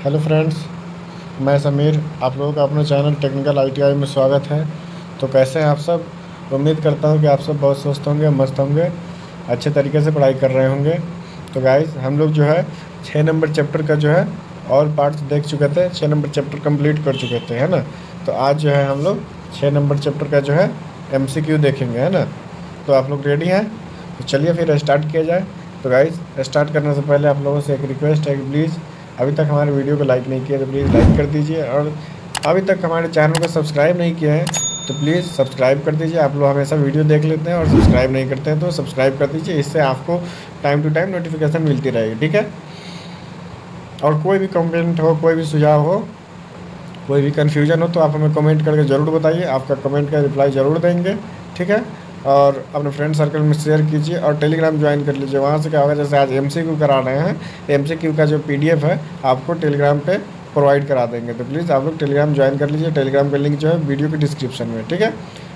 Hello friends, मैं समीर। आप लोगों का अपने चैनल टेक्निकल आईटीआई में स्वागत है। तो कैसे हैं आप सब? उम्मीद करता हूं कि आप सब बहुत स्वस्थ होंगे, मस्त होंगे, अच्छे तरीके से पढ़ाई कर रहे होंगे। तो गाइस, हम लोग जो है 6 नंबर चैप्टर का जो है ऑल पार्ट्स देख चुके थे, 6 नंबर चैप्टर कंप्लीट कर चुके थे, है ना। तो आज जो है हम लोग 6 नंबर चैप्टर का जो है MCQ देखेंगे, है ना। तो आप लोग रेडी हैं? तो चलिए फिर स्टार्ट किया जाए। तो गाइस, स्टार्ट करने से पहले आप लोगों से एक रिक्वेस्ट है कि प्लीज़ अभी तक हमारे वीडियो को लाइक नहीं किया तो प्लीज़ लाइक कर दीजिए, और अभी तक हमारे चैनल को सब्सक्राइब नहीं किया है तो प्लीज़ सब्सक्राइब कर दीजिए। आप लोग हमेशा वीडियो देख लेते हैं और सब्सक्राइब नहीं करते हैं, तो सब्सक्राइब कर दीजिए। इससे आपको टाइम टू टाइम नोटिफिकेशन मिलती रहेगी, ठीक है। और कोई भी कमेंट हो, कोई भी सुझाव हो, कोई भी कन्फ्यूजन हो तो आप हमें कमेंट करके ज़रूर बताइए। आपका कमेंट का रिप्लाई ज़रूर देंगे, ठीक है। और अपने फ्रेंड सर्कल में शेयर कीजिए और टेलीग्राम ज्वाइन कर लीजिए। वहाँ से क्या होगा, जैसे आज MCQ करा रहे हैं, MCQ का जो PDF है आपको टेलीग्राम पे प्रोवाइड करा देंगे। तो प्लीज़ आप लोग टेलीग्राम ज्वाइन कर लीजिए। टेलीग्राम का लिंक जो है वीडियो के डिस्क्रिप्शन में, ठीक है।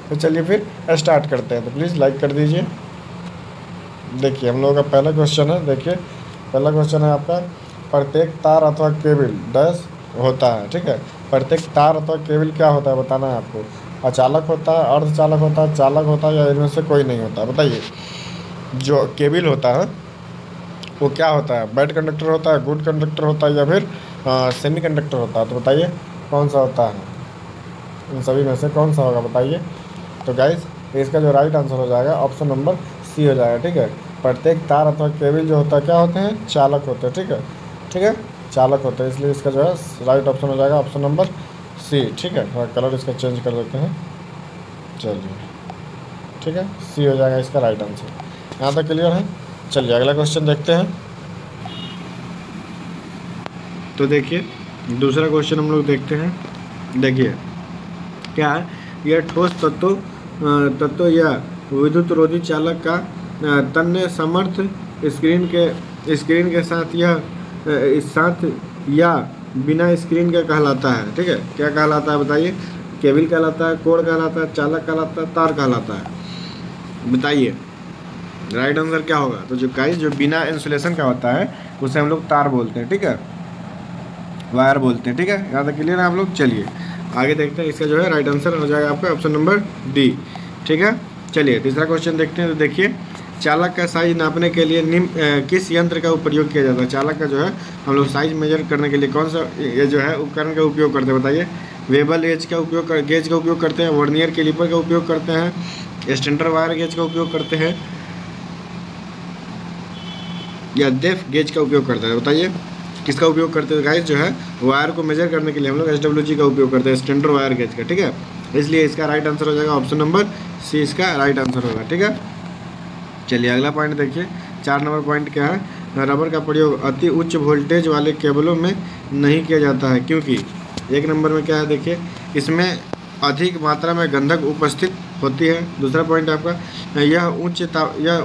तो चलिए फिर स्टार्ट करते हैं। तो प्लीज़ लाइक कर दीजिए। देखिए, हम लोगों का पहला क्वेश्चन है। देखिए, पहला क्वेश्चन है आपका, प्रत्येक तार अथवा केबल डैश होता है, ठीक है। प्रत्येक तार अथवा केबल क्या होता है बताना है आपको। अचालक होता है, अर्धचालक होता है, चालक होता है, या इनमें से कोई नहीं होता, बताइए। जो केबल होता है वो क्या होता है? बैड कंडक्टर होता है, गुड कंडक्टर होता है, या फिर सेमी कंडक्टर होता है? तो बताइए कौन सा होता है, इन सभी में से कौन सा होगा, बताइए। तो गाइस, इसका जो राइट आंसर हो जाएगा ऑप्शन नंबर C हो जाएगा, ठीक है। प्रत्येक तार अथवा केबल जो होता है क्या होते हैं? चालक होते हैं, ठीक है, ठीक है, चालक होते हैं। इसलिए इसका जो है राइट ऑप्शन हो जाएगा ऑप्शन नंबर C, ठीक है। थोड़ा कलर इसका चेंज कर देते हैं, चलिए, ठीक है। C हो जाएगा इसका राइट आंसर। यहाँ तक क्लियर है? चलिए अगला क्वेश्चन देखते हैं। तो देखिए, दूसरा क्वेश्चन हम लोग देखते हैं। देखिए क्या है, यह ठोस तत्व या विद्युत रोधी चालक का तन्य समर्थ स्क्रीन के साथ या बिना स्क्रीन का कहलाता है, ठीक है। क्या कहलाता है बताइए? केबल कहलाता है, कोड कहलाता है, चालक कहलाता है, तार कहलाता है, बताइए राइट आंसर क्या होगा। तो जो गाइस, जो बिना इंसुलेशन का होता है उसे हम लोग तार बोलते हैं, ठीक है, वायर बोलते हैं, ठीक है। यहाँ तक क्लियर है आप लोग? चलिए आगे देखते हैं। इसका जो है राइट आंसर हो जाएगा आपका ऑप्शन नंबर D, ठीक है। चलिए तीसरा क्वेश्चन देखते हैं। तो देखिए, चालक का साइज नापने के लिए किस यंत्र का प्रयोग किया जाता है? चालक का जो है हम लोग साइज मेजर करने के लिए कौन सा ये जो है उपकरण का उपयोग करते हैं, बताइए। वेबल गेज का उपयोग करते हैं, वर्नियर कैलिपर का उपयोग करते हैं, स्टैंडर्ड वायर गेज का उपयोग करते हैं, या डेप्थ गेज का उपयोग करते हैं? बताइए किसका उपयोग करते हैं? गाइस, जो है वायर को मेजर करने के लिए हम लोग SWG का उपयोग करते हैं, स्टैंडर्ड वायर गेज का, ठीक है। इसलिए इसका राइट आंसर हो जाएगा ऑप्शन नंबर C, इसका राइट आंसर होगा, ठीक है। चलिए अगला पॉइंट देखिए। 4 नंबर पॉइंट क्या है, रबर का प्रयोग अति उच्च वोल्टेज वाले केबलों में नहीं किया जाता है क्योंकि 1 नंबर में क्या है, देखिए, इसमें अधिक मात्रा में गंधक उपस्थित होती है। दूसरा पॉइंट आपका, यह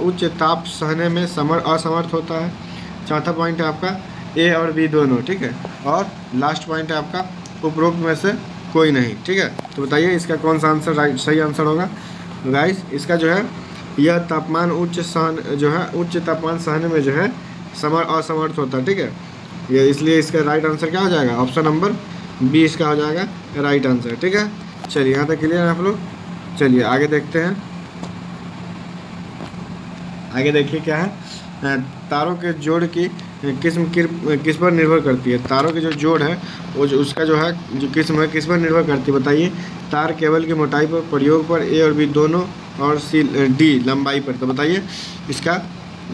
उच्च ताप सहने में असमर्थ होता है। चौथा पॉइंट है आपका A और B दोनों, ठीक है। और लास्ट पॉइंट है आपका, उपरोक्त में से कोई नहीं, ठीक है। तो बताइए इसका कौन सा आंसर सही आंसर होगा। गाइस, इसका जो है यह तापमान उच्च तापमान सहने में जो है असमर्थ होता है, ठीक है। ये इसलिए इसका राइट आंसर क्या हो जाएगा, ऑप्शन नंबर B इसका हो जाएगा राइट आंसर, ठीक है। चलिए यहाँ तक क्लियर है आप लोग? चलिए आगे देखते हैं। आगे देखिए क्या है, तारों के जोड़ की किस्म किस पर निर्भर करती है? तारों की जो जोड़ है वो उसका जो है जो किस्म है किस पर निर्भर करती है, बताइए। तार केबल की मोटाई पर, प्रयोग पर, A और B दोनों, और D लंबाई पर? तो बताइए इसका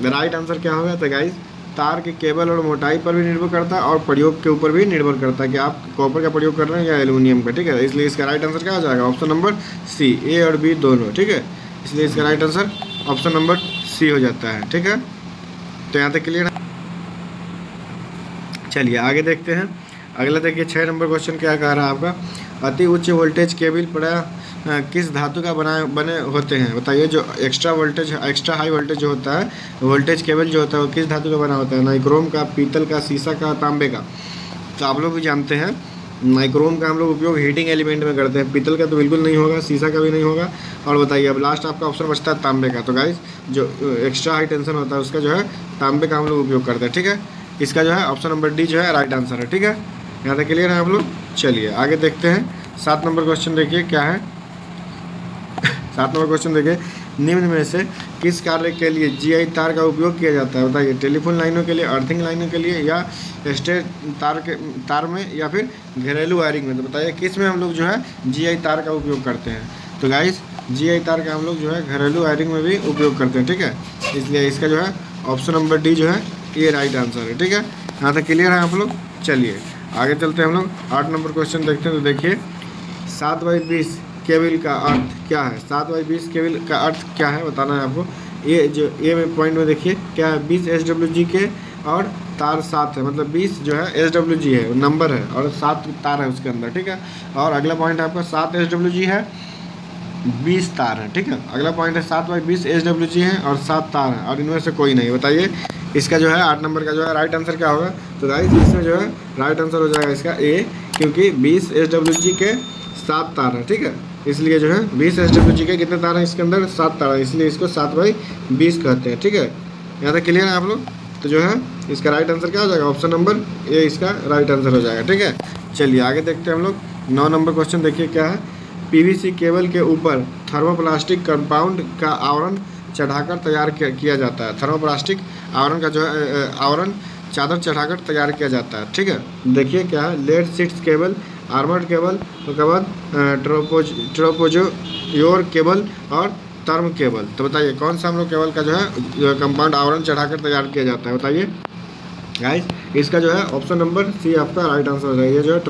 राइट आंसर क्या होगा। तो गाइस, तार के केबल और मोटाई पर भी निर्भर करता है और प्रयोग के ऊपर भी निर्भर करता है कि आप कॉपर का प्रयोग कर रहे हैं या एल्युमिनियम का, ठीक है। इसलिए इसका राइट आंसर क्या हो जाएगा, ऑप्शन नंबर C, A और B दोनों, ठीक है। इसलिए इसका right answer option number C हो जाता है, ठीक है। तो यहाँ तक क्लियर है? चलिए आगे देखते हैं। अगला देखिए, 6 नंबर क्वेश्चन क्या कह रहा है आपका, अति उच्च वोल्टेज केबल किस धातु का बने होते हैं? बताइए। जो एक्स्ट्रा हाई वोल्टेज जो होता है, वोल्टेज केबल जो होता है वो किस धातु का बना होता है? नाइक्रोम का, पीतल का, सीसा का, तांबे का? तो आप लोग भी जानते हैं नाइक्रोम का हम लोग उपयोग हीटिंग एलिमेंट में करते हैं, पीतल का तो बिल्कुल नहीं होगा, सीसा का भी नहीं होगा। और बताइए अब लास्ट आपका ऑप्शन बचता है तांबे का। तो गाइस, जो एक्स्ट्रा हाई टेंशन होता है उसका जो है तांबे का हम लोग उपयोग करते हैं, ठीक है। इसका जो है ऑप्शन नंबर D जो है राइट आंसर है, ठीक है। यहाँ तक क्लियर है आप लोग। चलिए आगे देखते हैं 7 नंबर क्वेश्चन देखिए क्या है। 7 नंबर क्वेश्चन देखिए, निम्न में से किस कार्य के लिए जीआई तार का उपयोग किया जाता है? बताइए, टेलीफोन लाइनों के लिए, अर्थिंग लाइनों के लिए, या स्टेट तार में, या फिर घरेलू वायरिंग में? तो बताइए किस में हम लोग जो है जीआई तार का उपयोग करते हैं? तो गाइस जीआई तार का हम लोग जो है घरेलू वायरिंग में भी उपयोग करते हैं, ठीक है। इसलिए इसका जो है ऑप्शन नंबर डी जो है ये राइट आंसर है, ठीक है। यहाँ तक क्लियर है आप लोग। चलिए आगे चलते हैं हम लोग 8 नंबर क्वेश्चन देखते हैं। तो देखिए 7/20 केबल का अर्थ क्या है? 7/20 केबल का अर्थ क्या है बताना है आपको। ये जो ए में पॉइंट में देखिए क्या है, 20 SWG के और तार 7 है, मतलब 20 जो है SWG है, नंबर है, और 7 तार है उसके अंदर, ठीक है। और अगला पॉइंट है आपका 7 SWG है, 20 तार है, ठीक है। अगला पॉइंट है 7/20 SWG है और 7 तार है, और इनमें से कोई नहीं। बताइए इसका जो है 8 नंबर का जो है राइट आंसर क्या होगा? तो गाइस इसमें जो है राइट आंसर हो जाएगा इसका ए, क्योंकि 20 SWG के 7 तार है, ठीक है। इसलिए जो है 20 SWG के कितने तार हैं इसके अंदर? 7 तार है, इसलिए इसको 7/20 कहते हैं, ठीक है। यहाँ तक क्लियर है आप लोग। तो जो है इसका राइट आंसर क्या हो जाएगा? ऑप्शन नंबर ए इसका राइट आंसर हो जाएगा, ठीक है। चलिए आगे देखते हैं हम लोग 9 नंबर क्वेश्चन देखिए क्या है। पीवीसी केबल के ऊपर थर्मोप्लास्टिक कंपाउंड का आवरण चढ़ाकर तैयार किया जाता है। थर्मोप्लास्टिक आवरण का जो है आवरण चादर चढ़ाकर तैयार किया जाता है, ठीक है। देखिए क्या है, lead sheets cable, armoured cable, उसके बाद ट्रोपोजोयोर केबल और टर्म केबल। तो बताइए कौन सा हम लोग केबल का जो है कंपाउंड आवरण चढ़ाकर तैयार किया जाता है? बताइए गाइस इसका जो है ऑप्शन नंबर सी आपका राइट आंसर है। ये जो है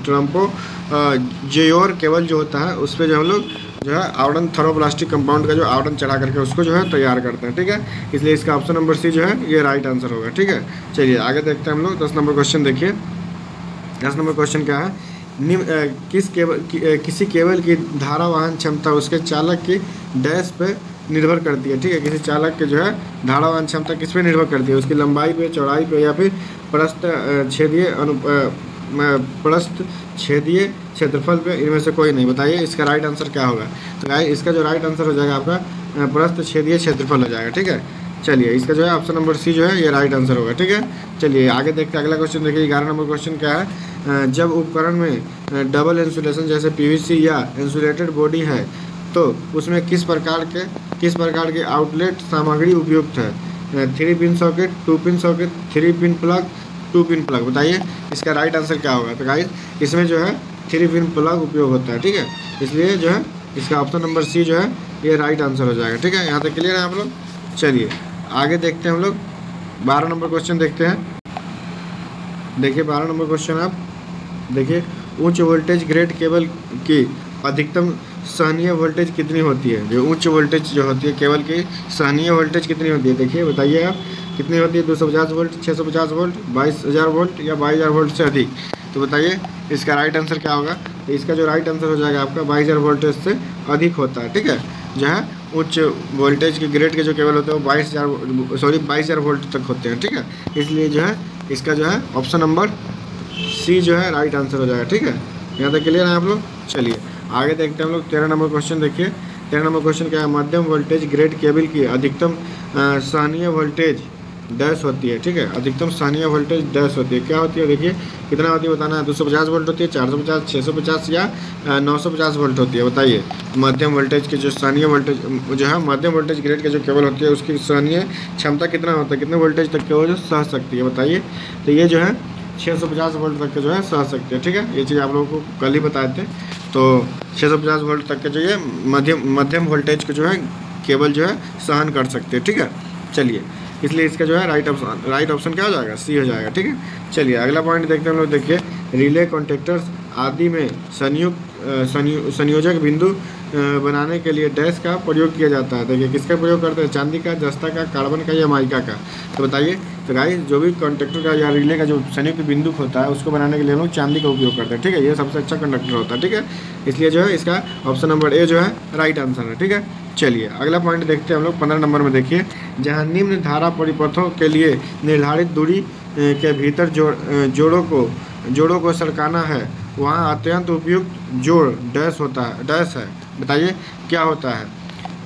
ट्रोपोजोयोर केबल जो होता है उस पर जो हम लोग जो है आवरण थर्मोप्लास्टिक कंपाउंड का जो आवरण चढ़ा करके उसको जो है तैयार करते हैं, ठीक है। इसलिए इसका ऑप्शन नंबर सी जो है ये राइट आंसर होगा, ठीक है। चलिए आगे देखते हैं हम लोग 10 नंबर क्वेश्चन देखिए। 10 नंबर क्वेश्चन क्या है, किसी केबल की धारावाहन क्षमता उसके चालक की डैश पे निर्भर करती है, ठीक है। किसी चालक के जो है धारावाहन क्षमता किस पे निर्भर करती है? उसकी लंबाई पे, चौड़ाई पे, या फिर प्रस्थ छेदीय क्षेत्रफल पे? इनमें से कोई नहीं। बताइए इसका राइट आंसर क्या होगा? तो गाइस इसका जो राइट आंसर हो जाएगा आपका प्रस्थ छेदीय क्षेत्रफल हो जाएगा, ठीक है। चलिए इसका जो है ऑप्शन नंबर सी जो है ये राइट आंसर होगा, ठीक है। चलिए आगे देखते हैं अगला क्वेश्चन देखिए। 11 नंबर क्वेश्चन क्या है, जब उपकरण में डबल इंसुलेशन जैसे पीवीसी या इंसुलेटेड बॉडी है तो उसमें किस प्रकार के आउटलेट सामग्री उपयुक्त है? 3 pin socket, 2 pin socket, 3 pin plug, 2 pin plug? बताइए इसका राइट आंसर क्या होगा? तो गाइस इसमें जो है 3 पिन प्लग उपयोग होता है, ठीक है। इसलिए जो है इसका ऑप्शन नंबर सी जो है ये राइट आंसर हो जाएगा, ठीक है। यहाँ तक क्लियर है आप लोग। चलिए आगे देखते हैं हम लोग 12 नंबर क्वेश्चन देखते हैं। देखिए 12 नंबर क्वेश्चन आप देखिए, उच्च वोल्टेज ग्रेड केबल की अधिकतम सहनीय वोल्टेज कितनी होती है? जो उच्च वोल्टेज जो होती है केबल की सहनीय वोल्टेज कितनी होती है? देखिए बताइए आप कितनी होती है? 250 वोल्ट, 650 वोल्ट, 22,000 वोल्ट या 22,000 वोल्ट से अधिक? तो बताइए इसका राइट आंसर क्या होगा? तो इसका जो राइट आंसर हो जाएगा आपका 22,000 वोल्टेज से अधिक होता है, ठीक है। जो है उच्च वोल्टेज के ग्रेड के जो केबल होते हैं वो 22,000 वोल्ट तक होते हैं, ठीक है। इसलिए जो है इसका जो है ऑप्शन नंबर सी जो है राइट आंसर हो जाएगा, ठीक है। यहाँ तक क्लियर है आप लोग। चलिए आगे देखते हैं हम लोग 13 नंबर क्वेश्चन देखिए। 13 नंबर क्वेश्चन क्या है, मध्यम वोल्टेज ग्रेड केबल की अधिकतम सहनीय वोल्टेज डैश होती है, ठीक है। अधिकतम सहनीय वोल्टेज डैश होती है, क्या होती है? देखिए कितना होती है बताना है। 250 वोल्ट होती है, 450, 650 या 950 वोल्ट होती है? बताइए मध्यम वोल्टेज के जो सहनीय वोल्टेज जो है मध्यम वोल्टेज ग्रेड के जो केबल होती है उसकी सहनीय क्षमता कितना होता है? कितने वोल्टेज तक के वो जो सह सकती है? बताइए। तो ये जो है 650 वोल्ट तक के जो है सह सकते हैं, ठीक है। ये चीज़ आप लोगों को कल ही बताए थे। तो 650 वोल्ट तक के जो है मध्यम वोल्टेज को जो है केबल जो है सहन कर सकते हैं, ठीक है। चलिए इसलिए इसका जो है राइट ऑप्शन क्या हो जाएगा? सी हो जाएगा, ठीक है। चलिए अगला पॉइंट देखते हैं हम लोग। देखिए रिले कॉन्टेक्टर्स आदि में संयोजक बिंदु बनाने के लिए डैश का प्रयोग किया जाता है। देखिए किसका प्रयोग करते हैं? चांदी का, जस्ता का, कार्बन का या माइका का? तो बताइए। तो गाइस जो भी कॉन्टेक्टर का या रिले का जो संयुक्त बिंदु होता है उसको बनाने के लिए हम लोग चांदी का उपयोग करते हैं, ठीक है। ये सबसे अच्छा कंडक्टर होता है, ठीक है। इसलिए जो है इसका ऑप्शन नंबर ए जो है राइट आंसर है, ठीक है। चलिए अगला पॉइंट देखते हैं हम लोग 15 नंबर में। देखिए जहाँ निम्न धारा परिपथों के लिए निर्धारित दूरी के भीतर जोड़ों को सरकाना है वहाँ अत्यंत उपयुक्त जोड़ डैश है। बताइए क्या होता है?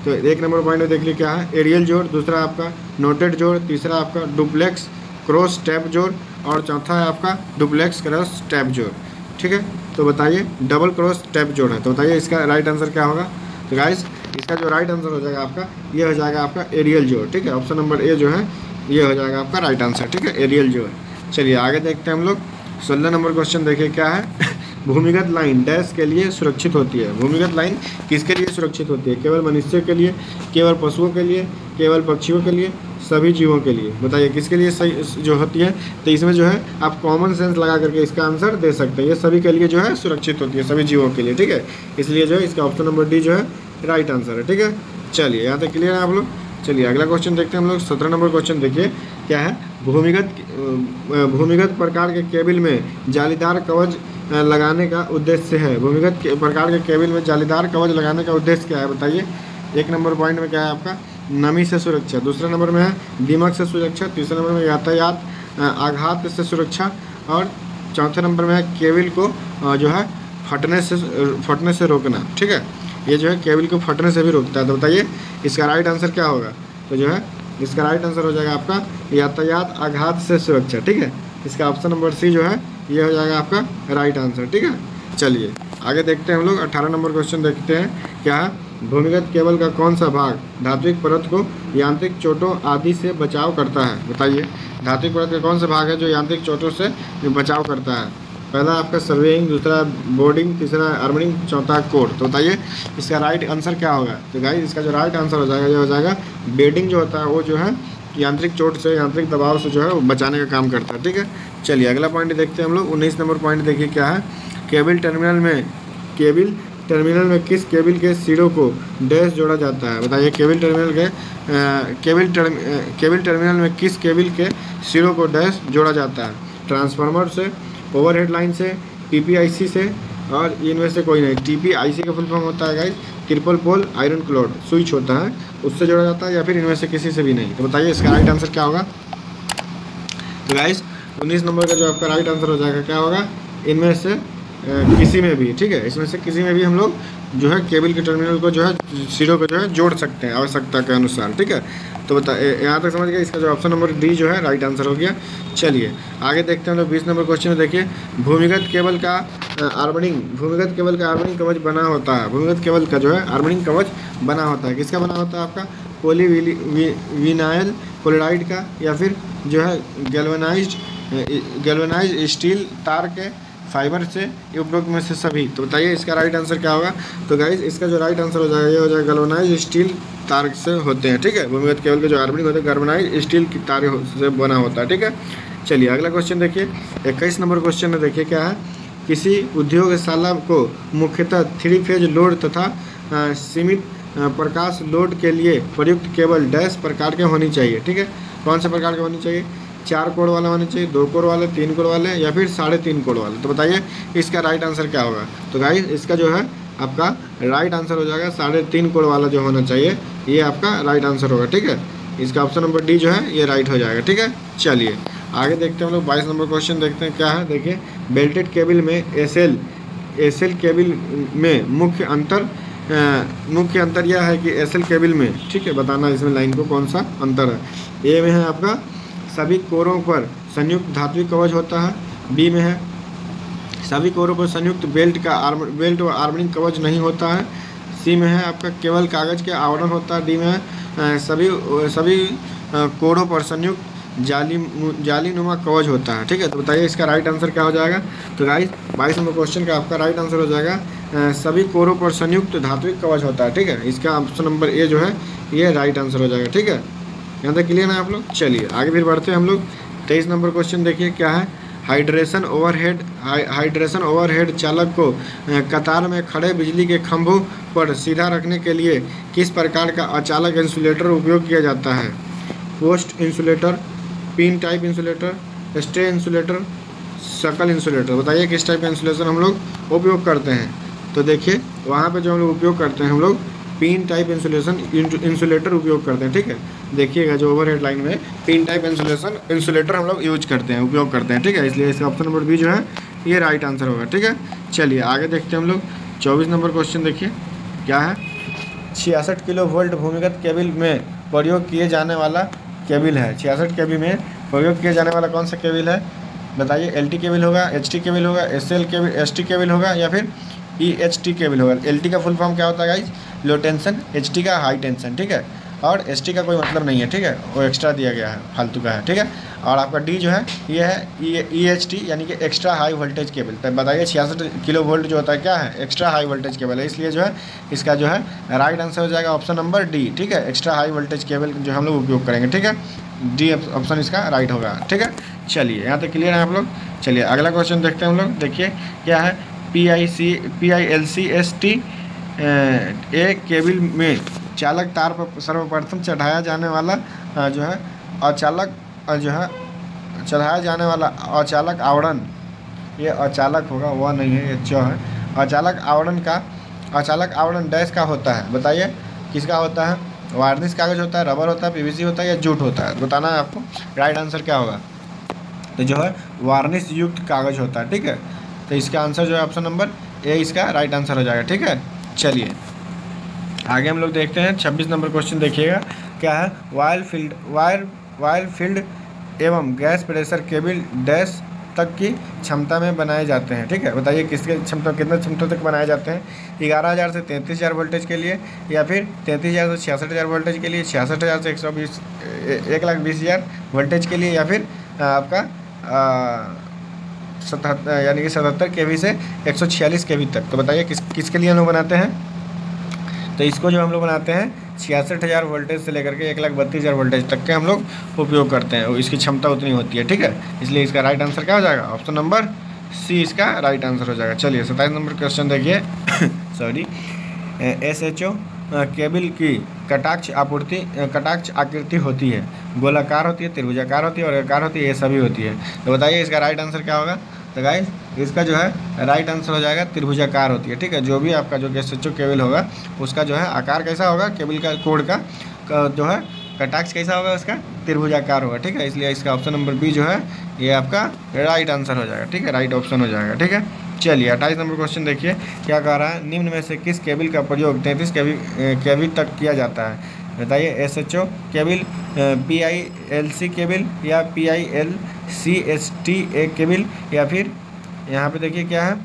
तो 1 नंबर पॉइंट में देख लीजिए क्या है, एरियल जोड़, दूसरा आपका नोटेड जोड़, तीसरा आपका डुप्लेक्स क्रॉस टैप जोड़, और चौथा है आपका डुप्लेक्स क्रॉस टैप जोड़। ठीक है, तो बताइए डबल क्रॉस टैप जोड़ है, तो बताइए इसका राइट आंसर क्या होगा। तो गाइस इसका जो राइट आंसर हो जाएगा आपका ये हो जाएगा आपका एरियल जोड़। ठीक है, ऑप्शन नंबर ए जो है ये हो जाएगा आपका राइट आंसर। ठीक है, एरियल जोड़। चलिए आगे देखते हैं हम लोग। 16 नंबर क्वेश्चन देखिए क्या है। भूमिगत लाइन डैश के लिए सुरक्षित होती है। भूमिगत लाइन किसके लिए सुरक्षित होती है? केवल मनुष्य के लिए, केवल पशुओं के लिए, केवल पक्षियों के लिए, सभी जीवों के लिए। बताइए किसके लिए सही जो होती है। तो इसमें जो है आप कॉमन सेंस लगा करके इसका आंसर दे सकते हैं। ये सभी के लिए जो है सुरक्षित होती है, सभी जीवों के लिए। ठीक है, इसलिए जो है इसका ऑप्शन नंबर डी जो है राइट आंसर है। ठीक है, चलिए यहाँ तक क्लियर है आप लोग। चलिए अगला क्वेश्चन देखते हैं हम लोग। 17 नंबर क्वेश्चन देखिए क्या है। भूमिगत प्रकार के केबल में जालीदार कवच लगाने का उद्देश्य है। भूमिगत प्रकार के केबल में जालीदार कवच लगाने का उद्देश्य क्या है बताइए। एक नंबर पॉइंट में क्या है आपका नमी से सुरक्षा, दूसरे नंबर में है दीमक से सुरक्षा, तीसरे नंबर में यातायात आघात से सुरक्षा, और चौथे नंबर में है केबल को जो है फटने से रोकना। ठीक है, ये जो है केबल को फटने से भी रोकता है। तो बताइए इसका राइट आंसर क्या होगा। तो जो है इसका राइट आंसर हो जाएगा आपका यातायात आघात से सुरक्षा। ठीक है, इसका ऑप्शन नंबर सी जो है ये हो जाएगा आपका राइट आंसर। ठीक है, चलिए आगे देखते हैं हम लोग। 18 नंबर क्वेश्चन देखते हैं क्या है। भूमिगत केबल का कौन सा भाग धात्विक परत को यांत्रिक चोटों आदि से बचाव करता है। बताइए धात्विक परत का कौन सा भाग है जो यांत्रिक चोटों से बचाव करता है। पहला आपका सर्वेइंग, दूसरा बोर्डिंग, तीसरा आर्मरिंग, चौथा कोर। तो बताइए इसका राइट आंसर क्या होगा। तो गाइस इसका जो राइट आंसर हो जाएगा ये हो जाएगा बेडिंग जो होता है वो जो है यांत्रिक चोट से, यांत्रिक दबाव से जो है वो बचाने का काम करता है। ठीक है, चलिए अगला पॉइंट देखते हैं हम लोग। 19 नंबर पॉइंट देखिए क्या है। केबल टर्मिनल में किस केबल के सिरों को डैश जोड़ा जाता है। बताइए केबल टर्मिनल में किस केबल के सिरों को डैश जोड़ा जाता है। ट्रांसफार्मर से, ओवरहेड लाइन से, टीपीआईसी से, और इनमें से कोई नहीं। टीपीआईसी का फुल फॉर्म होता है गाइस ट्रिपल पोल आयरन क्लोड स्विच होता है, उससे जोड़ा जाता है, या फिर इनमें से किसी से भी नहीं। तो बताइए इसका राइट आंसर क्या होगा। तो गाइस 19 नंबर का जो आपका राइट आंसर हो जाएगा क्या होगा, इनमें से किसी में भी। ठीक है, इसमें से किसी में भी हम लोग जो है केबल के टर्मिनल को जो है सिरों को जो है जोड़ सकते हैं आवश्यकता के अनुसार। ठीक है, तो बता यहाँ तक समझ गए। इसका जो ऑप्शन नंबर डी जो है राइट आंसर हो गया। चलिए आगे देखते हैं हम लोग। 20 नंबर क्वेश्चन में देखिए भूमिगत केबल का आर्मरिंग कवच बना होता है। भूमिगत केबल का जो है आर्मरिंग कवच बना होता है, किसका बना होता है आपका पॉलीविनाइल क्लोराइड का, या फिर जो है गैल्वेनाइज्ड स्टील तार के फाइबर से, ये उपरोक्त में से सभी। तो बताइए इसका राइट आंसर क्या होगा। तो गाइज इसका जो राइट आंसर हो जाएगा ये हो जाएगा गैल्वेनाइज्ड स्टील तार से होते हैं। ठीक है, भूमिगत केबल के जो आर्मरिंग होते हैं गैल्वेनाइज्ड स्टील की तारें से बना होता है। ठीक है, चलिए अगला क्वेश्चन देखिए। 21 नंबर क्वेश्चन में देखिए क्या है। किसी उद्योगशाला को मुख्यतः 3 फेज लोड तथा सीमित प्रकाश लोड के लिए प्रयुक्त केबल डैश प्रकार के होनी चाहिए। ठीक है, कौन से प्रकार के होनी चाहिए। 4 कोर वाला होना चाहिए, 2 कोर वाले, 3 कोर वाले, या फिर 3.5 कोर वाले। तो बताइए इसका राइट आंसर क्या होगा। तो गाइस इसका जो है आपका राइट आंसर हो जाएगा 3.5 कोर वाला जो होना चाहिए, ये आपका राइट आंसर होगा। ठीक है, इसका ऑप्शन नंबर डी जो है ये राइट हो जाएगा। ठीक है, चलिए आगे देखते हैं हम लोग। 22 नंबर क्वेश्चन देखते हैं क्या है। देखिए बेल्टेड केबल में एसएल केबल में मुख्य अंतर यह है कि एसएल केबल में, ठीक है, बताना इसमें लाइन को कौन सा अंतर है। ए में है आपका सभी कोरों पर संयुक्त धात्विक कवच होता है। बी में है सभी कोरों पर संयुक्त बेल्ट और आर्मरिंग कवच नहीं होता है। सी में है आपका केवल कागज के आवरण होता है। डी में है सभी कोरों पर संयुक्त जालीनुमा कवच होता है। ठीक है, तो बताइए इसका राइट आंसर क्या हो जाएगा। तो गाइस 22 नंबर क्वेश्चन का आपका राइट आंसर हो जाएगा सभी कोरों पर संयुक्त धात्विक कवच होता है। ठीक है, इसका ऑप्शन नंबर ए जो है ये राइट आंसर हो जाएगा। ठीक है, यहाँ तक क्लियर है आप लोग। चलिए आगे फिर बढ़ते हैं हम लोग। 23 नंबर क्वेश्चन देखिए क्या है। हाइड्रेशन ओवरहेड चालक को कतार में खड़े बिजली के खंभों पर सीधा रखने के लिए किस प्रकार का अचालक इंसुलेटर उपयोग किया जाता है। Post insulator, pin type insulator, stay insulator, सकल इंसुलेटर। बताइए किस टाइप का इंसुलेशन हम लोग उपयोग करते हैं। तो देखिए वहाँ पे जो हम लोग उपयोग करते हैं हम लोग पिन टाइप इंसुलेटर उपयोग करते हैं। ठीक है, देखिएगा जो ओवरहेड लाइन में पिन टाइप इंसुलेटर हम लोग यूज करते हैं, उपयोग करते हैं। ठीक है, इसलिए इसका ऑप्शन नंबर बी जो है ये राइट आंसर होगा। ठीक है, चलिए आगे देखते हैं हम लोग। 24 नंबर क्वेश्चन देखिए क्या है। 66 किलो वोल्ट भूमिगत केबल में प्रयोग किए जाने वाला केबल है। 66 केबी में प्रयोग किया जाने वाला कौन सा केबल है। बताइए LT केबल होगा, HT केबल होगा, SL केबल, ST केबल होगा या फिर EHT केबल होगा। LT का फुल फॉर्म क्या होता है गाइज? लो टेंशन। HT का हाई टेंशन, ठीक है। और ST का कोई मतलब नहीं है, ठीक है, वो एक्स्ट्रा दिया गया है, फालतू का है, ठीक है। और आपका D जो है ये है EHT यानी कि एक्स्ट्रा हाई वोल्टेज केबल। तो बताइए 66 किलो वोल्ट जो होता है क्या है? एक्स्ट्रा हाई वोल्टेज केबल है, इसलिए जो है इसका जो है राइट आंसर हो जाएगा ऑप्शन नंबर D, ठीक है। एक्स्ट्रा हाई वोल्टेज केबल जो हम लोग उपयोग करेंगे, ठीक है। D ऑप्शन इसका राइट होगा, ठीक है। चलिए यहाँ तक क्लियर है आप लोग। चलिए अगला क्वेश्चन देखते हैं हम लोग। देखिए क्या है, PILCST एक केबल में चालक तार पर सर्वप्रथम चढ़ाया जाने वाला जो है अचालक जो है चढ़ाया जाने वाला अचालक आवरण, ये अचालक होगा, वह नहीं है, ये च है। अचालक आवरण डैश का होता है, बताइए किसका होता है? वार्निश कागज होता है, रबर होता है, PVC होता है या जूट होता है? बताना है आपको। राइट आंसर क्या होगा? तो जो है वार्निश युक्त कागज होता है, ठीक है। तो इसका आंसर जो है ऑप्शन नंबर ए इसका राइट आंसर हो जाएगा, ठीक है। चलिए आगे हम लोग देखते हैं 26 नंबर क्वेश्चन। देखिएगा क्या है, वायर फील्ड एवं गैस प्रेशर केबल डैश तक की क्षमता में बनाए जाते हैं, ठीक है। बताइए किसके क्षमता, कितने क्षमता तक बनाए जाते हैं? 11,000 से 33,000 वोल्टेज के लिए, या फिर 33,000 से 66,000 वोल्टेज के लिए, 66,000 से 1,20,000 वोल्टेज के लिए, या फिर आपका 77 यानी कि 77 kV से 146 kV तक। तो बताइए किसके लिए हम लोग बनाते हैं? तो इसको जो हम लोग बनाते हैं 66,000 वोल्टेज से लेकर के 1,32,000 वोल्टेज तक के हम लोग उपयोग करते हैं, इसकी क्षमता उतनी होती है, ठीक है। इसलिए इसका राइट आंसर क्या हो जाएगा? ऑप्शन नंबर सी इसका राइट आंसर हो जाएगा। चलिए 27 नंबर क्वेश्चन देखिए। सॉरी, SHO केबल की कटाक्ष आकृति होती है, गोलाकार होती है, त्रिभुजाकार होती है, और आकार होती है, ये सभी होती है। तो बताइए इसका राइट आंसर क्या होगा? तो गाइस इसका जो है राइट आंसर हो जाएगा त्रिभुजाकार होती है, ठीक है। जो भी आपका जो SHO केबल होगा उसका जो है आकार कैसा होगा? केबल का कोड का जो है कटाक्ष कैसा होगा? उसका त्रिभुजाकार होगा, ठीक है। इसलिए इसका ऑप्शन नंबर बी जो है ये आपका राइट आंसर हो जाएगा, ठीक है, राइट ऑप्शन हो जाएगा, ठीक है। चलिए 28 नंबर क्वेश्चन देखिए क्या कह रहा है, निम्न में से किस केबल का प्रयोग 33 kV तक किया जाता है? बताइए SHO केबल, PILC केबल या PILCST केबल, या फिर यहाँ पे देखिए क्या है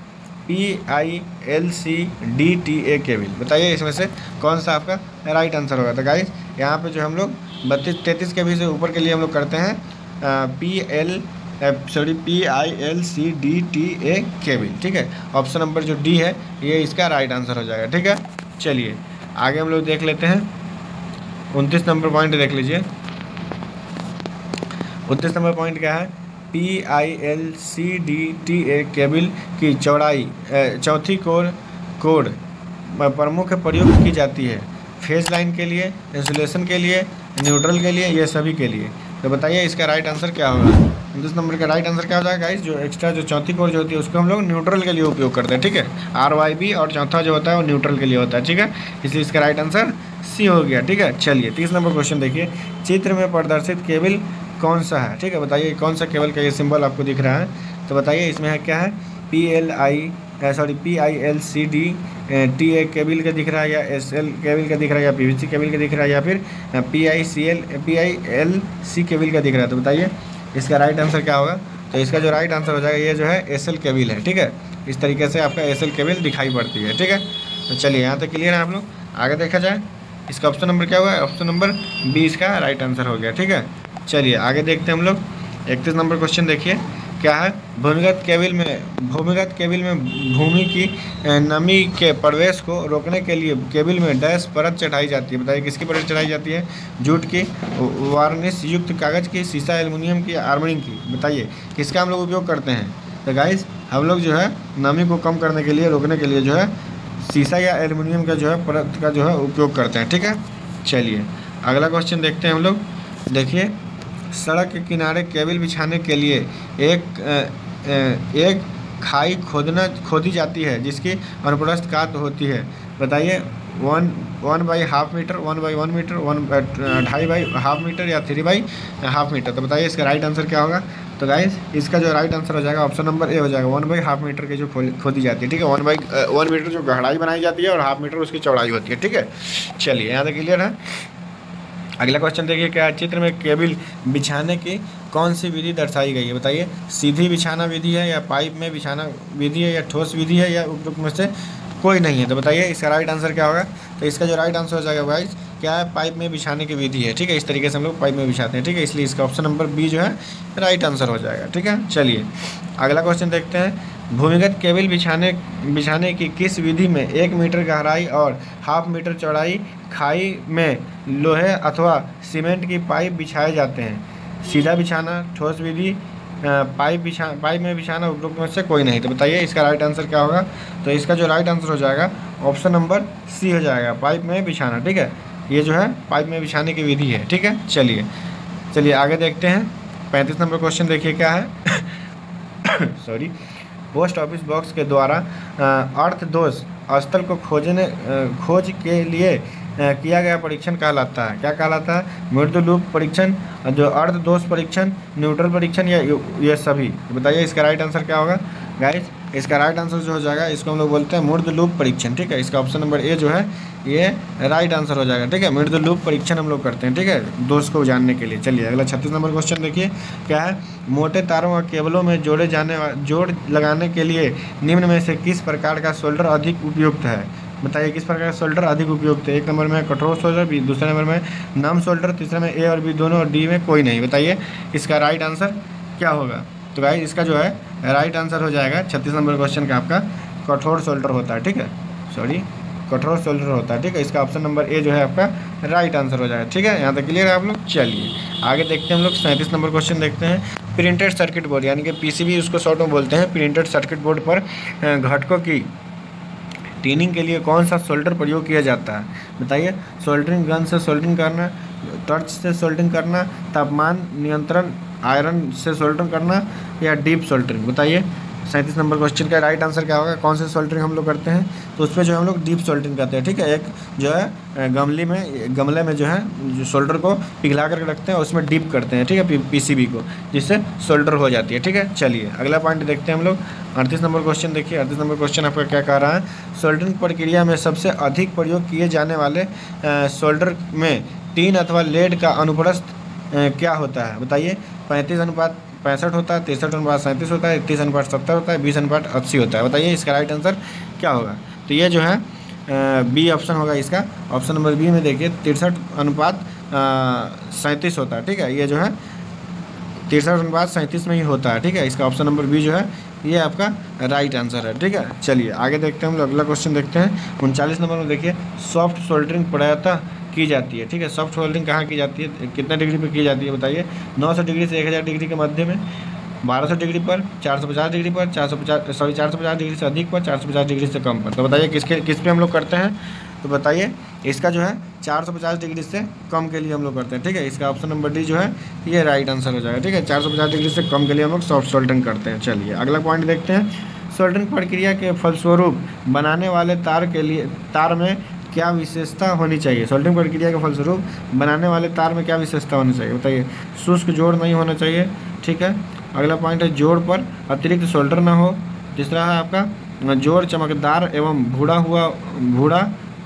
PILCDTA केबल। बताइए इसमें से कौन सा आपका राइट आंसर होगा? तो गाइस यहाँ पे जो हम लोग 33 kV से ऊपर के लिए हम लोग करते हैं PILCDTA केबल, ठीक है। ऑप्शन नंबर जो डी है ये इसका राइट आंसर हो जाएगा, ठीक है। चलिए आगे हम लोग देख लेते हैं 29 नंबर पॉइंट देख लीजिए। 29 नंबर पॉइंट क्या है, PILCDTA केबल की चौड़ाई चौथी कोड प्रमुख प्रयोग की जाती है, फेज लाइन के लिए, इंसुलेशन के लिए, न्यूट्रल के लिए, ये सभी के लिए। तो बताइए इसका राइट आंसर क्या होगा? 29 नंबर का राइट आंसर क्या हो जाएगा गाइस? जो एक्स्ट्रा जो चौथी कोर जो होती है उसको हम लोग न्यूट्रल के लिए उपयोग करते हैं, ठीक है। RYB, और चौथा जो होता है वो न्यूट्रल के लिए होता है, ठीक है। इसलिए इसका राइट आंसर सी हो गया, ठीक है। चलिए 30 नंबर क्वेश्चन देखिए, चित्र में प्रदर्शित केबल कौन सा है? ठीक है, बताइए कौन सा केबल का ये सिंबल आपको दिख रहा है? तो बताइए इसमें है क्या है, PILCDTA केबल का दिख रहा है, या SL केबल का दिख रहा है, या PVC केबल का दिख रहा है, या फिर PILC केबल का दिख रहा है। तो बताइए इसका राइट आंसर क्या होगा? तो इसका जो राइट आंसर हो जाएगा ये जो है SL केबल है, ठीक है। इस तरीके से आपका SL केबल दिखाई पड़ती है, ठीक है। तो चलिए यहाँ तक क्लियर है आप लोग। आगे देखा जाए इसका ऑप्शन नंबर क्या हुआ? ऑप्शन नंबर बी इसका राइट आंसर हो गया, ठीक है। चलिए आगे देखते हैं हम लोग 31 नंबर क्वेश्चन देखिए क्या है, भूमिगत केबल में भूमि की नमी के प्रवेश को रोकने के लिए केबल में डैश परत चढ़ाई जाती है। बताइए किसकी परत चढ़ाई जाती है? जूट की, वार्निश युक्त कागज़ की, सीसा एल्युमिनियम की, आर्मरिंग की। बताइए किसका हम लोग उपयोग करते हैं? तो गाइस हम लोग जो है नमी को कम करने के लिए, रोकने के लिए जो है सीसा या एल्युमिनियम का जो है परत का जो है उपयोग करते हैं, ठीक है। चलिए अगला क्वेश्चन देखते हैं हम लोग। देखिए सड़क के किनारे केबल बिछाने के लिए एक खाई खोदी जाती है जिसकी अनुप्रस्थ कात होती है। बताइए 1/2 मीटर, 1/1 मीटर, 2.5/2 मीटर, या 3/2 मीटर। तो बताइए इसका राइट आंसर क्या होगा? तो गाइस इसका जो राइट आंसर हो जाएगा ऑप्शन नंबर ए हो जाएगा, 1/2 मीटर की जो खोदी जाती है, ठीक है। 1/1 मीटर जो गहराई बनाई जाती है और 1/2 मीटर उसकी चौड़ाई होती है, ठीक है। चलिए यहाँ तक क्लियर है। अगला क्वेश्चन देखिए क्या है, चित्र में केबल बिछाने की कौन सी विधि दर्शाई गई है, बताइए। सीधी बिछाना विधि है, या पाइप में बिछाना विधि है, या ठोस विधि है, या उपयुक्त में से कोई नहीं है। तो बताइए इसका राइट आंसर क्या होगा। तो इसका जो राइट आंसर हो जाएगा गाइस क्या है, पाइप में बिछाने की विधि है। ठीक है, इस तरीके से हम लोग पाइप में बिछाते हैं। ठीक है, इसलिए इसका ऑप्शन नंबर बी जो है राइट आंसर हो जाएगा। ठीक है, चलिए अगला क्वेश्चन देखते हैं। भूमिगत केबल बिछाने की किस विधि में 1 मीटर गहराई और ½ मीटर चौड़ाई खाई में लोहे अथवा सीमेंट की पाइप बिछाए जाते हैं। सीधा बिछाना, ठोस विधि, पाइप में बिछाना, उपयुक्त में से कोई नहीं। तो बताइए इसका राइट आंसर क्या होगा। तो इसका जो राइट आंसर हो जाएगा ऑप्शन नंबर सी हो जाएगा, पाइप में बिछाना। ठीक है, ये जो है पाइप में बिछाने की विधि है। ठीक है, चलिए आगे देखते हैं। 35 नंबर क्वेश्चन देखिए क्या है सॉरी। पोस्ट ऑफिस बॉक्स के द्वारा अर्थ दोष स्थल को खोज के लिए किया गया परीक्षण कहलाता है, क्या कहलाता है। मृदु लूप परीक्षण, जो अर्थ दोष परीक्षण, न्यूट्रल परीक्षण, या ये सभी। तो बताइए इसका राइट आंसर क्या होगा गाइस। इसका राइट आंसर जो हो जाएगा इसको हम लोग बोलते हैं मृदु लूप परीक्षण। ठीक है, इसका ऑप्शन नंबर ए जो है ये राइट आंसर हो जाएगा। ठीक है, मृदु लूप परीक्षण हम लोग करते हैं। ठीक है, दोष को जानने के लिए। चलिए अगला 36 नंबर क्वेश्चन देखिए क्या है। मोटे तारों और केबलों में जोड़ लगाने के लिए निम्न में से किस प्रकार का सोल्डर अधिक उपयुक्त है। बताइए किस प्रकार का सोल्डर अधिक उपयुक्त है। 1 नंबर में कठोर सोल्डर, दूसरे नंबर में नम सोल्डर, तीसरे में ए और बी दोनों, और डी में कोई नहीं। बताइए इसका राइट आंसर क्या होगा। तो गाइस इसका जो है राइट आंसर हो जाएगा 36 नंबर क्वेश्चन का आपका कठोर सोल्डर होता है। ठीक है, कठोर सोल्डर होता है। ठीक है, इसका ऑप्शन नंबर ए जो है आपका राइट आंसर हो जाएगा। ठीक है, यहाँ तक क्लियर है आप लोग। चलिए आगे देखते हैं हम लोग 37 नंबर क्वेश्चन देखते हैं। प्रिंटेड सर्किट बोर्ड यानी कि पीसीबी उसको शॉर्ट में बोलते हैं। प्रिंटेड सर्किट बोर्ड पर घटकों की टीनिंग के लिए कौन सा सोल्डर प्रयोग किया जाता है। बताइए सोल्डरिंग गन से सोल्डरिंग करना, टॉर्च से सोल्डरिंग करना, तापमान नियंत्रण आयरन से सोल्डरिंग करना, या डीप सोल्डरिंग। बताइए 37 नंबर क्वेश्चन का राइट आंसर क्या होगा। कौन से सोल्डरिंग हम लोग करते हैं। तो उसमें जो हम लोग डीप सोल्डरिंग करते हैं। ठीक है, एक जो है गमले में जो है जो सोल्डर को पिघला करके रखते हैं, उसमें डीप करते हैं। ठीक है, पीसीबी को, जिससे सोल्डर हो जाती है। ठीक है, चलिए अगला पॉइंट देखते हैं हम लोग। 38 नंबर क्वेश्चन देखिए। 38 नंबर क्वेश्चन आपका क्या कह रहा है। सोल्डरिंग प्रक्रिया में सबसे अधिक प्रयोग किए जाने वाले सोल्डर में टीन अथवा लेड का अनुप्रस्थ क्या होता है। बताइए 35:65 होता है, 63:37 होता है, 30:70 होता है, 20:80 होता है। बताइए इसका राइट आंसर क्या होगा। तो ये जो है बी ऑप्शन होगा इसका। ऑप्शन नंबर बी में देखिए 63:37 होता है। ठीक है, ये जो है 63:37 में ही होता है। ठीक है, इसका ऑप्शन नंबर बी जो है ये आपका राइट आंसर है। ठीक है, चलिए आगे देखते हैं हम लोग। अगला क्वेश्चन देखते हैं 39 नंबर में देखिए। सॉफ्ट सोल्डरिंग प्रायतः की जाती है। ठीक है, सॉफ्ट सोल्डरिंग कहाँ की जाती है, कितना डिग्री पर की जाती है। बताइए 900 डिग्री से 1000 डिग्री के मध्य में, 1200 डिग्री पर, 450 डिग्री पर, 450 डिग्री से अधिक पर, 450 डिग्री से कम पर। तो बताइए किस पे हम लोग करते हैं। तो बताइए इसका जो है 450 डिग्री से कम के लिए हम लोग करते हैं। ठीक है, इसका ऑप्शन नंबर डी जो है ये राइट आंसर हो जाएगा। ठीक है, 450 डिग्री से कम के लिए हम लोग सॉफ्ट सोल्डरिंग करते हैं। चलिए अगला पॉइंट देखते हैं। सोल्डरिंग प्रक्रिया के फलस्वरूप बनाने वाले तार में क्या विशेषता होनी चाहिए। सोल्डरिंग प्रक्रिया के फलस्वरूप बनाने वाले तार में क्या विशेषता होनी चाहिए। बताइए शुष्क जोड़ नहीं होना चाहिए। ठीक है, अगला पॉइंट है जोड़ पर अतिरिक्त सोल्डर ना हो। तीसरा है आपका जोड़ चमकदार एवं भूरा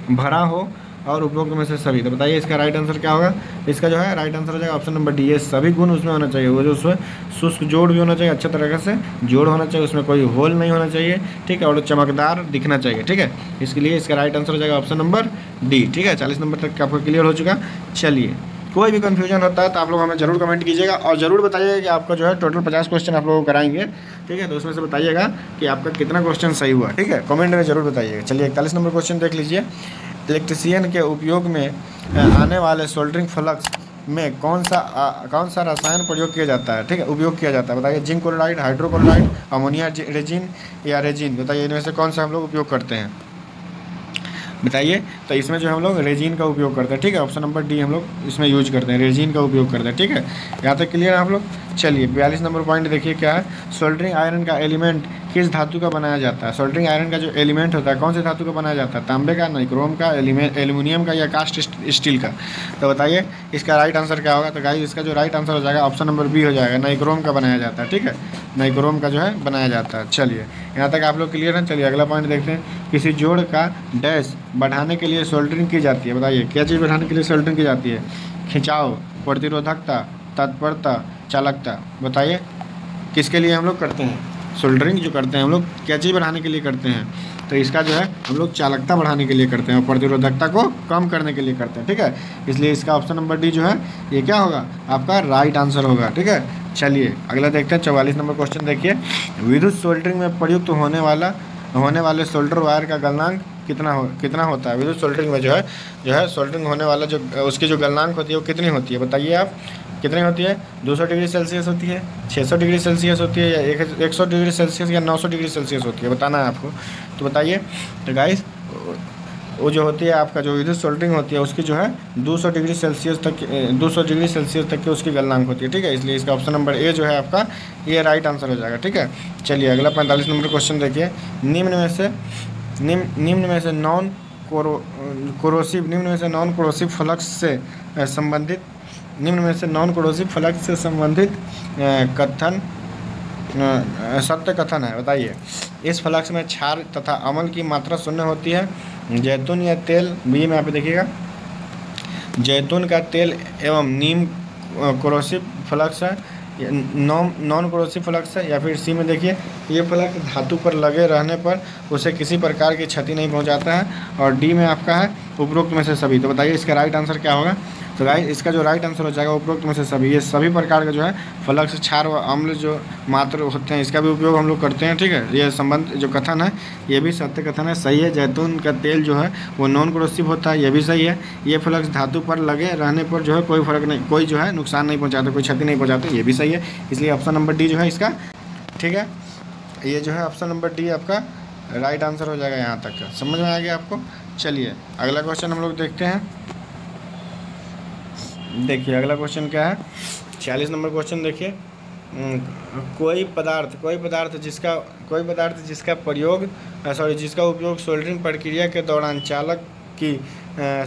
भरा हो, और उपरोक्त में से सभी। तो बताइए इसका राइट आंसर क्या होगा। इसका जो है राइट आंसर हो जाएगा ऑप्शन नंबर डी। ये सभी गुण उसमें होना चाहिए। वो जो उसमें शुष्क जोड़ भी होना चाहिए, अच्छे तरीके से जोड़ होना चाहिए, उसमें कोई होल नहीं होना चाहिए। ठीक है, और चमकदार दिखना चाहिए। ठीक है, इसके लिए इसका राइट आंसर हो जाएगा ऑप्शन नंबर डी। ठीक है, 40 नंबर तक आपका क्लियर हो चुका। चलिए कोई भी कन्फ्यूजन होता है तो आप लोग हमें जरूर कमेंट कीजिएगा, और ज़रूर बताइएगा कि आपका जो है टोटल 50 क्वेश्चन आप लोगों को कराएंगे। ठीक है, तो उसमें से बताइएगा कि आपका कितना क्वेश्चन सही हुआ। ठीक है, कमेंट में ज़रूर बताइएगा। चलिए 41 नंबर क्वेश्चन देख लीजिए। इलेक्ट्रीशियन के उपयोग में आने वाले सोल्डरिंग फ्लक्स में कौन सा रसायन प्रयोग किया जाता है। ठीक है, उपयोग किया जाता है। बताइए zinc chloride, hydrochloride, ammonia resin, या रेजिन। बताइए इनमें से कौन सा हम लोग उपयोग करते हैं। बताइए, तो इसमें जो हम लोग रेजिन का उपयोग करते हैं। ठीक है, ऑप्शन नंबर डी हम लोग इसमें यूज करते हैं, रेजिन का उपयोग करते हैं। ठीक है, यहाँ तक क्लियर है आप लोग। चलिए 42 नंबर पॉइंट देखिए क्या है। सोल्डरिंग आयरन का एलिमेंट किस धातु का बनाया जाता है। सोल्डरिंग आयरन का जो एलिमेंट होता है कौन से धातु का बनाया जाता है। तांबे का, नाइक्रोम का, एल्यूमिनियम का, या कास्ट स्टील का। तो बताइए इसका राइट आंसर क्या होगा। तो गाइस इसका जो राइट आंसर हो जाएगा ऑप्शन नंबर बी हो जाएगा, नाइक्रोम का बनाया जाता है। ठीक है, नाइक्रोम का जो है बनाया जाता है। चलिए यहाँ तक आप लोग क्लियर हैं। चलिए अगला पॉइंट देखते हैं। किसी जोड़ का डैश बढ़ाने के लिए सोल्डरिंग की जाती है। बताइए क्या चीज़ बढ़ाने के लिए सोल्डरिंग की जाती है। खिंचाव, प्रतिरोधकता, तत्परता, चालकता। बताइए किसके लिए हम लोग करते हैं? सोल्डरिंग जो करते हैं हम लोग क्या चीज़ बढ़ाने के लिए करते हैं? तो इसका जो है हम लोग चालकता बढ़ाने के लिए करते हैं और प्रतिरोधकता को कम करने के लिए करते हैं। ठीक है, इसलिए इसका ऑप्शन नंबर डी जो है ये क्या होगा? आपका राइट आंसर होगा। ठीक है, चलिए अगला देखते हैं। 44 नंबर क्वेश्चन देखिए, विद्युत सोल्डरिंग में प्रयुक्त होने वाले सोल्डर वायर का गलनांक कितना होता है? विद्युत सोल्डरिंग में जो है सोल्डरिंग होने वाला जो उसकी जो गलनांक होती है वो कितनी होती है? बताइए आप, कितनी होती है? 200 डिग्री सेल्सियस होती है, 600 डिग्री सेल्सियस होती है, या 100 डिग्री सेल्सियस या 900 डिग्री सेल्सियस होती है? बताना है आपको, तो बताइए। तो गाइस वो जो होती है आपका जो विद्युत सोल्डरिंग होती है उसकी जो है 200 डिग्री सेल्सियस तक की उसकी गलनांक होती है। ठीक है, इसलिए इसका ऑप्शन नंबर ए जो है आपका ये राइट आंसर हो जाएगा। ठीक है, चलिए अगला 45 नंबर क्वेश्चन देखिए, निम्न में से नॉन कोरोसिव फ्लक्स से संबंधित सत्य कथन है। बताइए, इस फ्लक्स में क्षार तथा अम्ल की मात्रा शून्य होती है। जैतून या तेल, बी में यहाँ पे देखिएगा, जैतून का तेल एवं नीम कोरोसिव फ्लक्स है, नॉन कोरोसिव फ्लक्स है। या फिर सी में देखिए, ये फ्लक्स धातु पर लगे रहने पर उसे किसी प्रकार की क्षति नहीं पहुंचाता है। और डी में आपका है उपरोक्त में से सभी। तो बताइए इसका राइट आंसर क्या होगा? तो गाइस इसका जो राइट आंसर हो जाएगा उपरोक्त में से सभी। ये सभी प्रकार का जो है फ्लक्स, क्षार व अम्ल जो मात्र होते हैं इसका भी उपयोग हम लोग करते हैं। ठीक है, ये संबंध जो कथन है ये भी सत्य कथन है, सही है। जैतून का तेल जो है वो नॉन कोरोसिव होता है, ये भी सही है। ये फ्लक्स धातु पर लगे रहने पर जो है कोई जो है नुकसान नहीं पहुँचाता, कोई क्षति नहीं पहुँचाते, ये भी सही है। इसलिए ऑप्शन नंबर डी जो है इसका, ठीक है, ये जो है ऑप्शन नंबर डी आपका राइट आंसर हो जाएगा। यहाँ तक का समझ में आ गया आपको? चलिए अगला क्वेश्चन हम लोग देखते हैं। देखिए अगला क्वेश्चन क्या है, 46 नंबर क्वेश्चन देखिए, कोई पदार्थ जिसका उपयोग सोल्डरिंग प्रक्रिया के दौरान चालक की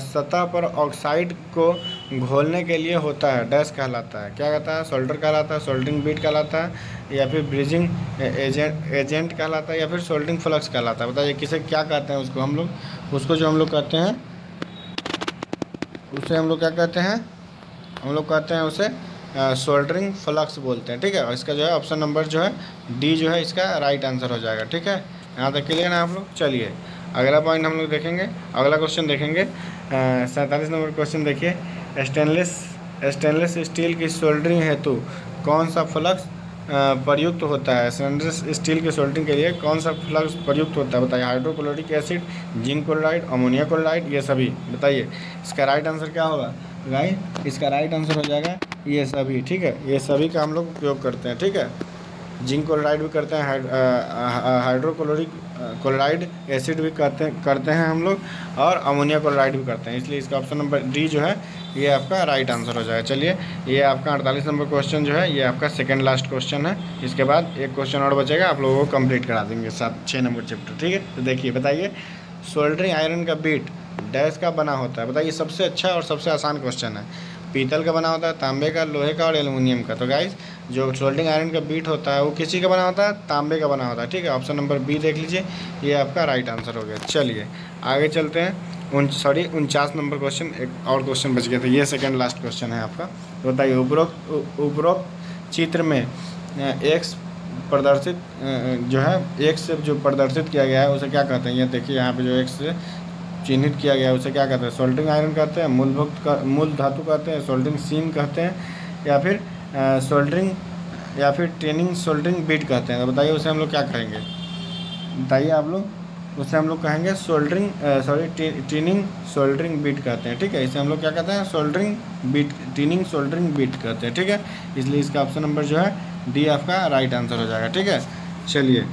सतह पर ऑक्साइड को घोलने के लिए होता है, डैश कहलाता है। क्या कहता है? सोल्डर कहलाता है, सोल्डरिंग बीट कहलाता है, या फिर ब्रिजिंग एजेंट कहलाता है, या फिर सोल्डरिंग फ्लक्स कहलाता है। बताइए किसे क्या कहते हैं? उसको हम लोग कहते हैं, उसे हम लोग क्या कहते हैं? हम लोग कहते हैं उसे सोल्डरिंग फ्लक्स बोलते हैं। ठीक है, और इसका जो है ऑप्शन नंबर जो है डी जो है इसका राइट आंसर हो जाएगा। ठीक है, यहाँ तक क्लियर ना आप लोग? चलिए अगला पॉइंट हम लोग देखेंगे, अगला क्वेश्चन देखेंगे। 47 नंबर क्वेश्चन देखिए, स्टेनलेस स्टील की सोल्डरिंग हेतु कौन सा फ्लक्स प्रयुक्त होता है? स्टेनलेस स्टील की सोल्डरिंग के लिए कौन सा फ्लक्स प्रयुक्त होता है? बताइए, hydrochloric acid, zinc chloride, ammonia chloride, ये सभी। बताइए इसका राइट आंसर क्या होगा? राइट, इसका राइट आंसर हो जाएगा ये सभी। ठीक है, ये सभी का हम लोग उपयोग करते हैं। ठीक है, जिंक क्लोराइड भी करते हैं, हाइड्रोक्लोरिक क्लोराइड एसिड भी करते हैं हम लोग, और अमोनिया क्लोराइड भी करते हैं। इसलिए इसका ऑप्शन नंबर डी जो है ये आपका राइट आंसर हो जाएगा। चलिए ये आपका 48 नंबर क्वेश्चन जो है ये आपका सेकंड लास्ट क्वेश्चन है। इसके बाद एक क्वेश्चन और बचेगा, आप लोगों को कंप्लीट करा देंगे 6 नंबर चैप्टर। ठीक है, तो देखिए बताइए, सोल्डरिंग आयरन का बीट डैश का बना होता है? बताइए, सबसे अच्छा और सबसे आसान क्वेश्चन है। पीतल का बना होता है, तांबे का, लोहे का और एल्युमिनियम का। तो गाइस जो सोल्डरिंग आयरन का बीट होता है वो किसी का बना होता है? तांबे का बना होता है। ठीक है, ऑप्शन नंबर बी देख लीजिए, ये आपका राइट आंसर हो गया। चलिए आगे चलते हैं। 49 नंबर क्वेश्चन, एक और क्वेश्चन बच गया था, ये सेकंड लास्ट क्वेश्चन है आपका। तो बताइए, उपरोक्त चित्र में एक्स प्रदर्शित जो है एक्स से जो प्रदर्शित किया गया है उसे क्या कहते हैं? ये देखिए यहाँ पे जो एक्स से चिन्हित किया गया है उसे क्या कहते हैं? सोल्डरिंग आयरन कहते हैं, मूल धातु कहते हैं, सोल्डरिंग सीम कहते हैं, या फिर ट्रेनिंग सोल्डरिंग बीट कहते हैं। तो बताइए उसे हम लोग क्या कहेंगे? बताइए आप लोग, उसे हम लोग कहेंगे ट्रेनिंग सोल्डरिंग बीट कहते हैं। ठीक है, इसे हम लोग क्या कहते हैं? ट्रेनिंग सोल्डरिंग बीट कहते हैं। ठीक है, इसलिए इसका ऑप्शन नंबर जो है डी आपका राइट आंसर हो जाएगा। ठीक है, चलिए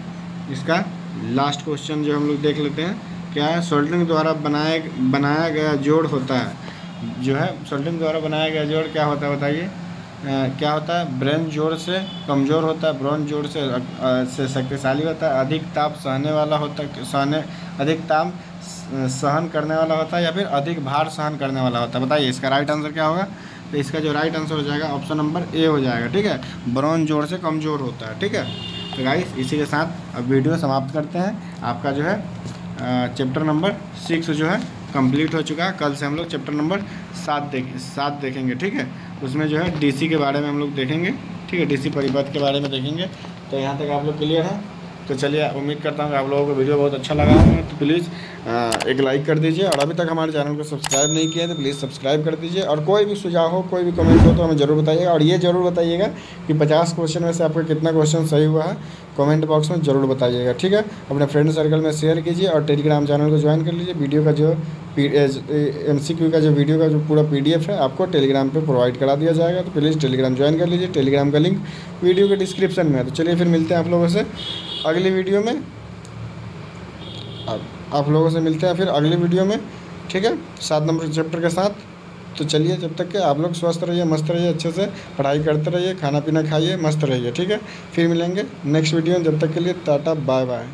इसका लास्ट क्वेश्चन जो हम लोग देख लेते हैं, क्या है? सोल्डरिंग द्वारा बनाया गया जोड़ होता है, जो है सोल्डरिंग द्वारा बनाया गया जोड़ क्या होता है? बताइए क्या होता है? ब्रेन जोड़ से कमज़ोर होता है, ब्रॉन्ज जोड़ से शक्तिशाली होता है, अधिक ताप सहने वाला होता है, अधिक ताप सहन करने वाला होता है, या फिर अधिक भार सहन करने वाला होता है। बताइए इसका राइट आंसर क्या होगा? तो इसका जो राइट आंसर हो जाएगा ऑप्शन नंबर ए हो जाएगा। ठीक है, ब्रॉन्ज जोड़ से कमज़ोर होता है। ठीक है, तो गाइस इसी के साथ अब वीडियो समाप्त करते हैं। आपका जो है चैप्टर नंबर 6 जो है कंप्लीट हो चुका है। कल से हम लोग चैप्टर नंबर 7 देखेंगे, ठीक है। उसमें जो है डीसी के बारे में हम लोग देखेंगे, ठीक है, डीसी परिपथ के बारे में देखेंगे। तो यहाँ तक आप लोग क्लियर है। तो चलिए, उम्मीद करता हूँ कि आप लोगों को वीडियो बहुत अच्छा लगा होगा। तो प्लीज़ एक लाइक कर दीजिए, और अभी तक हमारे चैनल को सब्सक्राइब नहीं किया है तो प्लीज़ सब्सक्राइब कर दीजिए। और कोई भी सुझाव हो, कोई भी कमेंट हो तो हमें ज़रूर बताइएगा। और ये ज़रूर बताइएगा कि 50 क्वेश्चन में से आपका कितना क्वेश्चन सही हुआ है, कमेंट बॉक्स में ज़रूर बताइएगा, ठीक है। अपने फ्रेंड सर्कल में शेयर कीजिए और टेलीग्राम चैनल को ज्वाइन कर लीजिए। वीडियो का जो MCQ का जो वीडियो का जो पूरा PDF है आपको टेलीग्राम पे प्रोवाइड करा दिया जाएगा। तो प्लीज़ टेलीग्राम ज्वाइन कर लीजिए। टेलीग्राम का लिंक वीडियो के डिस्क्रिप्शन में है। तो चलिए फिर मिलते हैं आप लोगों से अगली वीडियो में। आप लोगों से मिलते हैं फिर अगली वीडियो में, ठीक है, 7 नंबर चैप्टर के साथ। तो चलिए, जब तक के आप लोग स्वस्थ रहिए, मस्त रहिए, अच्छे से पढ़ाई करते रहिए, खाना पीना खाइए, मस्त रहिए, ठीक है। फिर मिलेंगे नेक्स्ट वीडियो में। जब तक के लिए टाटा बाय बाय।